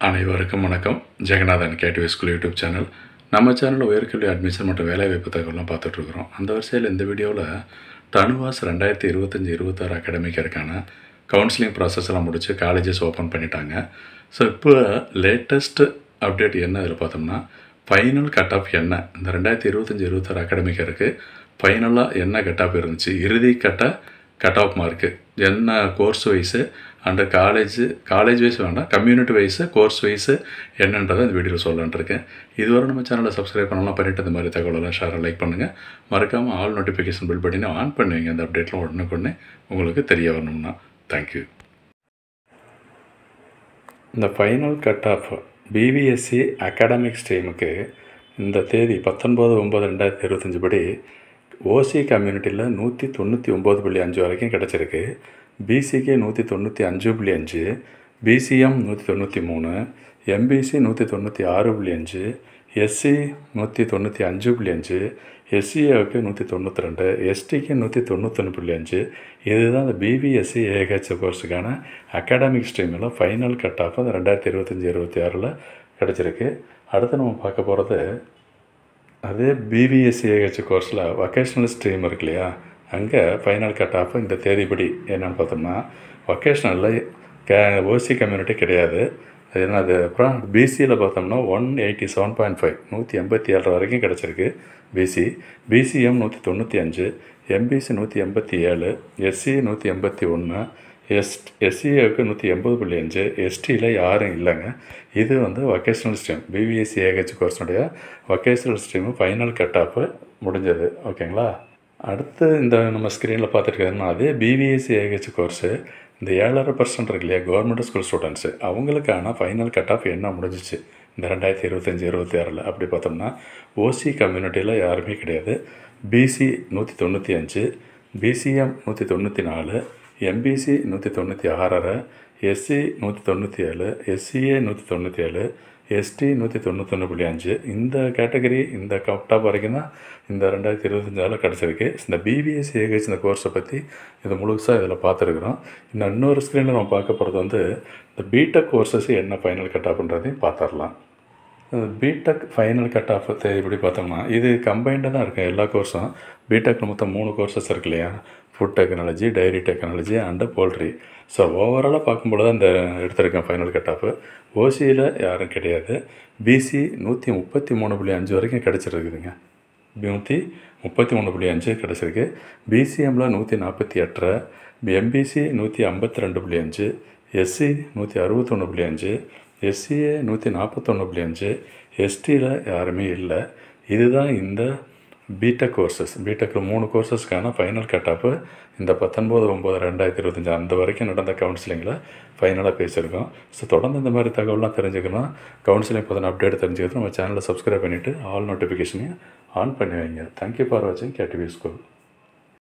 அனைவருக்கும் வணக்கம். Jeganathan KTV school YouTube channel. நம்ம சேனலில் உயர்கல்வி அட்மிஷன் மற்றும் வேலைவாய்ப்பு தகவலாம் பார்த்துட்ருக்குறோம். அந்த வரிசையில் இந்த வீடியோவில் தனுவாஸ் 2025-26 அகாடமிக் இயருக்கான கவுன்சிலிங் ப்ராசஸ்லாம் முடித்து காலேஜஸ் ஓப்பன் பண்ணிட்டாங்க. ஸோ இப்போ லேட்டஸ்ட்டு அப்டேட் என்ன இதில் பார்த்தோம்னா, ஃபைனல் கட் ஆஃப் என்ன இந்த 2025-26 அகாடமிக் இயருக்கு ஃபைனலாக என்ன கட் ஆஃப் இருந்துச்சு, இறுதி கட் ஆஃப் மார்க்கு என்ன course wise and college wise வேண்டாம், கம்யூனிட்டி வைஸு கோர்ஸ் வைஸு என்னன்றதை இந்த வீடியோவில் சொல்லலான்ட்ருக்கேன். இதுவரை நம்ம சேனலை சப்ஸ்கிரைப் பண்ணலாம் பண்ணிவிட்டு இந்த மாதிரி தகவலெல்லாம் ஷேர் லைக் பண்ணுங்கள். மறக்காமல் ஆல் நோட்டிஃபிகேஷன் பில் பண்ணி ஆன் பண்ணுவீங்க. அந்த அப்டேட்லாம் உடனுக்குடனே உங்களுக்கு தெரிய வரணும்னா. தேங்க்யூ. இந்த final cut off BPSC academic ஸ்ட்ரீமுக்கு இந்த தேதி 19/9/2025 படி ஓசி கம்யூனிட்டியில் 199.5 வரைக்கும் கிடச்சிருக்கு. பிசிக்கு 195.5, பிசிஎம் 193, எம்பிசி 196.5, எஸ்சி 195.5, எஸ்சிஏவுக்கு 192, எஸ்டிக்கு 191.5. இதுதான் இந்த பிபிஎஸ்சி ஏஹெச் கோர்ஸுக்கான அகாடமிக் ஸ்ட்ரீமில் ஃபைனல் கட் ஆஃப் 2025-26 கிடச்சிருக்கு. அடுத்து நம்ம பார்க்க போகிறது அதே பிபிஎஸ்சி ஏஹெச் கோர்ஸில் வொகேஷ்னல் ஸ்ட்ரீம் இருக்கு இல்லையா, அங்கே ஃபைனல் கட் ஆஃப் இந்த தேதிப்படி என்னென்னு பார்த்தோம்னா, வொகேஷ்னலில் ஓசி கம்யூனிட்டி கிடையாது. அது என்னது, அப்புறம் பிசியில் பார்த்தோம்னா 187.5 187 வரைக்கும் கிடச்சிருக்கு பிசி. பிசிஎம் 195, எம்பிசி 187, எஸ்சி 181, எஸ்சிஏவுக்கு 180.5, எஸ்டியில் யாரும் இல்லைங்க. இது வொகேஷ்னல் ஸ்ட்ரீம் பிபிஎஸ்சி ஏஹெச் கோர்ஸுடைய vocational stream final cut off முடிஞ்சது. ஓகேங்களா. அடுத்து இந்த நம்ம ஸ்க்ரீனில் பார்த்துருக்கோன்னா, அதே பிபிஎஸ்சி ஏஹெச் கோர்ஸு இந்த 7.5% இருக்கு இல்லையா, கவர்மெண்ட் ஸ்கூல் ஸ்டூடெண்ட்ஸு அவங்களுக்கான ஃபைனல் கட் ஆஃப் என்ன முடிஞ்சிச்சு இந்த 2025-26 அப்படி பார்த்தோம்னா, ஓசி கம்யூனிட்டியில் யாருமே கிடையாது. BC 195, BCM 194, MBC 196, SC 197, SCA 197, ST 191.5. இந்த கேட்டகரி இந்த கட் ஆஃப் வரைக்கும் தான் இந்த 2025 கிடச்சிருக்கு. இந்த பிபிஎஸ்சி ஏஹெச் இந்த கோர்ஸை பற்றி இது முழுசாக இதில் பார்த்துருக்குறோம். இன்னொரு ஸ்க்ரீனில் நம்ம பார்க்க போகிறது இந்த பிடெக் கோர்ஸஸ் என்ன ஃபைனல் கட் ஆஃப்ன்றதையும் பார்த்துடலாம். பிடெக் ஃபைனல் கட் ஆஃப் இப்படி பார்த்தோம்னா, இது கம்பைண்டாக தான் இருக்கும் எல்லா கோர்ஸும். பிடெக்கில் மொத்தம் 3 கோர்ஸஸ் இருக்கு இல்லையா, food technology, dairy technology and poultry. So ஓவராலாக பார்க்கும்போது தான் இந்த எடுத்திருக்கேன் ஃபைனல் கட் ஆஃப். ஓசியில் யாரும் கிடையாது. பிசி 133.5 வரைக்கும் கிடச்சிருக்குதுங்க. 133.5 கிடச்சிருக்கு. பிசிஎம்மில் 148, எம்பிசி 152.5, எஸ்சி 161.5, எஸ்சிஏ 141.5, எஸ்டியில் யாருமே இல்லை. இதுதான் இந்த பிடெக் கோர்ஸஸ். பிடெக்கில் 3 கோர்ஸஸ்க்கான ஃபைனல் கட் ஆஃப் இந்த 19/9/2025 அந்த வரைக்கும் நடந்த கவுன்சிலிங்கில் ஃபைனலாக பேசியிருக்கோம். ஸோ தொடர்ந்து இந்த மாதிரி தகவலாம் தெரிஞ்சுக்கணும், கவுன்சிலிங் பற்றின அப்டேட் தெரிஞ்சுக்கிறது நம்ம சேனலை சப்ஸ்கிரைப் பண்ணிவிட்டு ஆல் நோட்டிஃபிகேஷனையும் ஆன் பண்ணி வைங்க. தேங்க்யூ ஃபார் வாட்சிங் கேடிவி ஸ்கூல்.